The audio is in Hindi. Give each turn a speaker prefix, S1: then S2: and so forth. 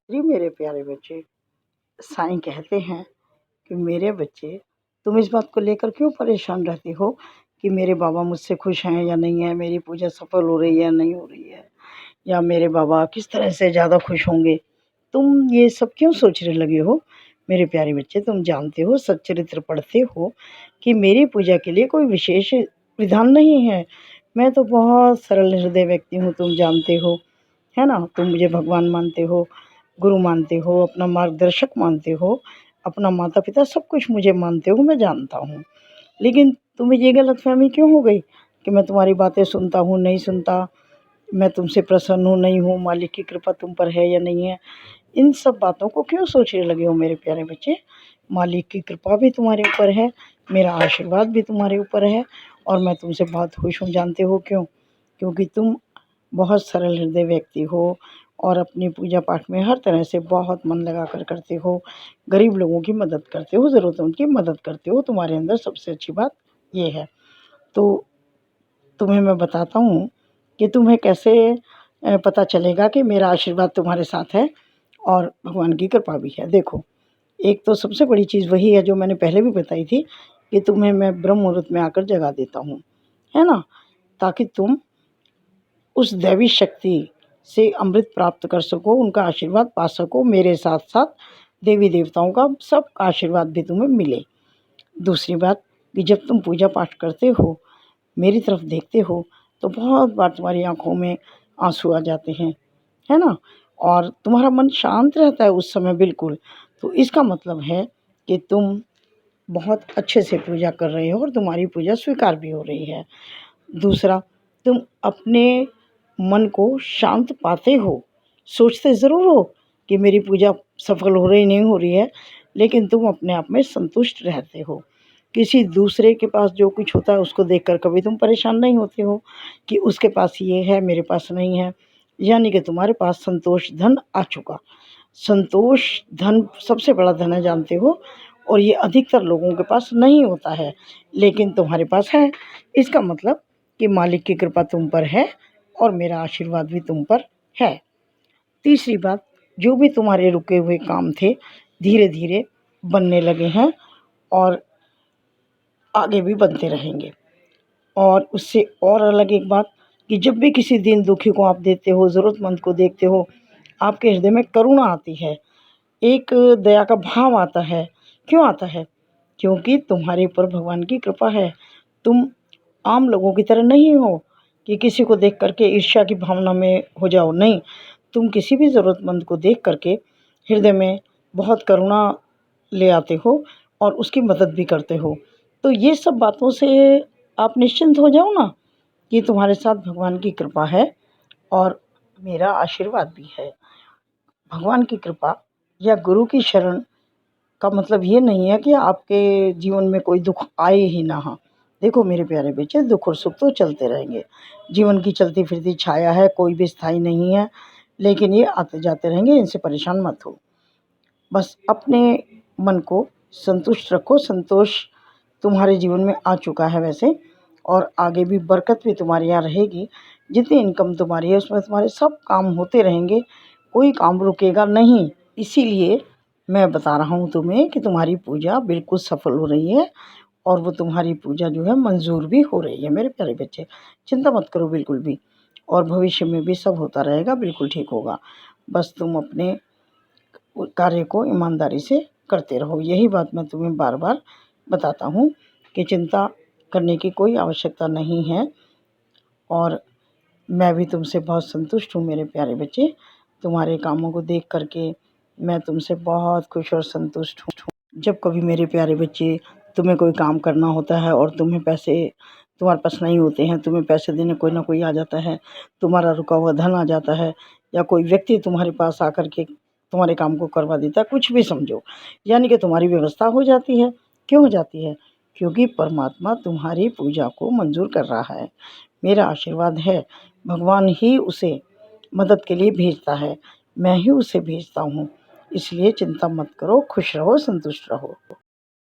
S1: जी मेरे प्यारे बच्चे, साईं कहते हैं कि मेरे बच्चे, तुम इस बात को लेकर क्यों परेशान रहते हो कि मेरे बाबा मुझसे खुश हैं या नहीं है, मेरी पूजा सफल हो रही है या नहीं हो रही है, या मेरे बाबा किस तरह से ज़्यादा खुश होंगे। तुम ये सब क्यों सोचने लगे हो? मेरे प्यारे बच्चे, तुम जानते हो, सच्चरित्र पढ़ते हो कि मेरी पूजा के लिए कोई विशेष विधान नहीं है। मैं तो बहुत सरल हृदय व्यक्ति हूँ, तुम जानते हो, है ना? तुम मुझे भगवान मानते हो, गुरु मानते हो, अपना मार्गदर्शक मानते हो, अपना माता-पिता सब कुछ मुझे मानते हो, मैं जानता हूँ। लेकिन तुम्हें ये गलतफ़हमी क्यों हो गई कि मैं तुम्हारी बातें सुनता हूँ, नहीं सुनता, मैं तुमसे प्रसन्न हूँ, नहीं हूँ, मालिक की कृपा तुम पर है या नहीं है? इन सब बातों को क्यों सोचने लगे हो मेरे प्यारे बच्चे? मालिक की कृपा भी तुम्हारे ऊपर है, मेरा आशीर्वाद भी तुम्हारे ऊपर है और मैं तुमसे बहुत खुश हूँ। जानते हो क्यों? क्योंकि तुम बहुत सरल हृदय व्यक्ति हो और अपनी पूजा पाठ में हर तरह से बहुत मन लगा कर करते हो, गरीब लोगों की मदद करते हो, ज़रूरतमंद की मदद करते हो, तुम्हारे अंदर सबसे अच्छी बात ये है। तो तुम्हें मैं बताता हूँ कि तुम्हें कैसे पता चलेगा कि मेरा आशीर्वाद तुम्हारे साथ है और भगवान की कृपा भी है। देखो, एक तो सबसे बड़ी चीज़ वही है जो मैंने पहले भी बताई थी कि तुम्हें मैं ब्रह्म मुहूर्त में आकर जगा देता हूँ, है ना? ताकि तुम उस दैवी शक्ति से अमृत प्राप्त कर सको, उनका आशीर्वाद पा सको, मेरे साथ-साथ देवी-देवताओं का सब आशीर्वाद भी तुम्हें मिले। दूसरी बात कि जब तुम पूजा पाठ करते हो, मेरी तरफ देखते हो, तो बहुत बार तुम्हारी आँखों में आँसू आ जाते हैं, है ना? और तुम्हारा मन शांत रहता है उस समय बिल्कुल। तो इसका मतलब है कि तुम बहुत अच्छे से पूजा कर रहे हो और तुम्हारी पूजा स्वीकार भी हो रही है। दूसरा, तुम अपने मन को शांत पाते हो, सोचते ज़रूर हो कि मेरी पूजा सफल हो रही नहीं हो रही है, लेकिन तुम अपने आप में संतुष्ट रहते हो। किसी दूसरे के पास जो कुछ होता है उसको देखकर कभी तुम परेशान नहीं होते हो कि उसके पास ये है, मेरे पास नहीं है। यानी कि तुम्हारे पास संतोष धन आ चुका। संतोष धन सबसे बड़ा धन है, जानते हो, और ये अधिकतर लोगों के पास नहीं होता है, लेकिन तुम्हारे पास है। इसका मतलब कि मालिक की कृपा तुम पर है और मेरा आशीर्वाद भी तुम पर है। तीसरी बात, जो भी तुम्हारे रुके हुए काम थे, धीरे-धीरे बनने लगे हैं और आगे भी बनते रहेंगे। और उससे और अलग एक बात कि जब भी किसी दीन दुखी को आप देते हो, ज़रूरतमंद को देखते हो, आपके हृदय में करुणा आती है, एक दया का भाव आता है। क्यों आता है? क्योंकि तुम्हारे ऊपर भगवान की कृपा है। तुम आम लोगों की तरह नहीं हो कि किसी को देख कर के ईर्ष्या की भावना में हो जाओ, नहीं। तुम किसी भी ज़रूरतमंद को देख कर के हृदय में बहुत करुणा ले आते हो और उसकी मदद भी करते हो। तो ये सब बातों से आप निश्चिंत हो जाओ ना कि तुम्हारे साथ भगवान की कृपा है और मेरा आशीर्वाद भी है। भगवान की कृपा या गुरु की शरण का मतलब ये नहीं है कि आपके जीवन में कोई दुःख आए ही ना। हाँ, देखो मेरे प्यारे बच्चे, दुःख और सुख तो चलते रहेंगे। जीवन की चलती-फिरती छाया है, कोई भी स्थायी नहीं है, लेकिन ये आते-जाते रहेंगे, इनसे परेशान मत हो। बस अपने मन को संतुष्ट रखो, संतोष तुम्हारे जीवन में आ चुका है वैसे, और आगे भी बरकत भी तुम्हारे यहाँ रहेगी। जितनी इनकम तुम्हारी है उसमें तुम्हारे सब काम होते रहेंगे, कोई काम रुकेगा नहीं। इसीलिए मैं बता रहा हूँ तुम्हें कि तुम्हारी पूजा बिल्कुल सफल हो रही है और वो तुम्हारी पूजा जो है मंज़ूर भी हो रही है मेरे प्यारे बच्चे। चिंता मत करो बिल्कुल भी, और भविष्य में भी सब होता रहेगा, बिल्कुल ठीक होगा। बस तुम अपने कार्य को ईमानदारी से करते रहो। यही बात मैं तुम्हें बार-बार बताता हूँ कि चिंता करने की कोई आवश्यकता नहीं है और मैं भी तुमसे बहुत संतुष्ट हूँ मेरे प्यारे बच्चे। तुम्हारे कामों को देख कर के मैं तुमसे बहुत खुश और संतुष्ट हूँ। जब कभी मेरे प्यारे बच्चे तुम्हें कोई काम करना होता है और तुम्हें पैसे तुम्हारे पास नहीं होते हैं, तुम्हें पैसे देने कोई ना कोई आ जाता है, तुम्हारा रुका हुआ धन आ जाता है, या कोई व्यक्ति तुम्हारे पास आकर के तुम्हारे काम को करवा देता है, कुछ भी समझो, यानी कि तुम्हारी व्यवस्था हो जाती है। क्यों हो जाती है? क्योंकि परमात्मा तुम्हारी पूजा को मंजूर कर रहा है। मेरा आशीर्वाद है, भगवान ही उसे मदद के लिए भेजता है, मैं ही उसे भेजता हूँ। इसलिए चिंता मत करो, खुश रहो, संतुष्ट रहो।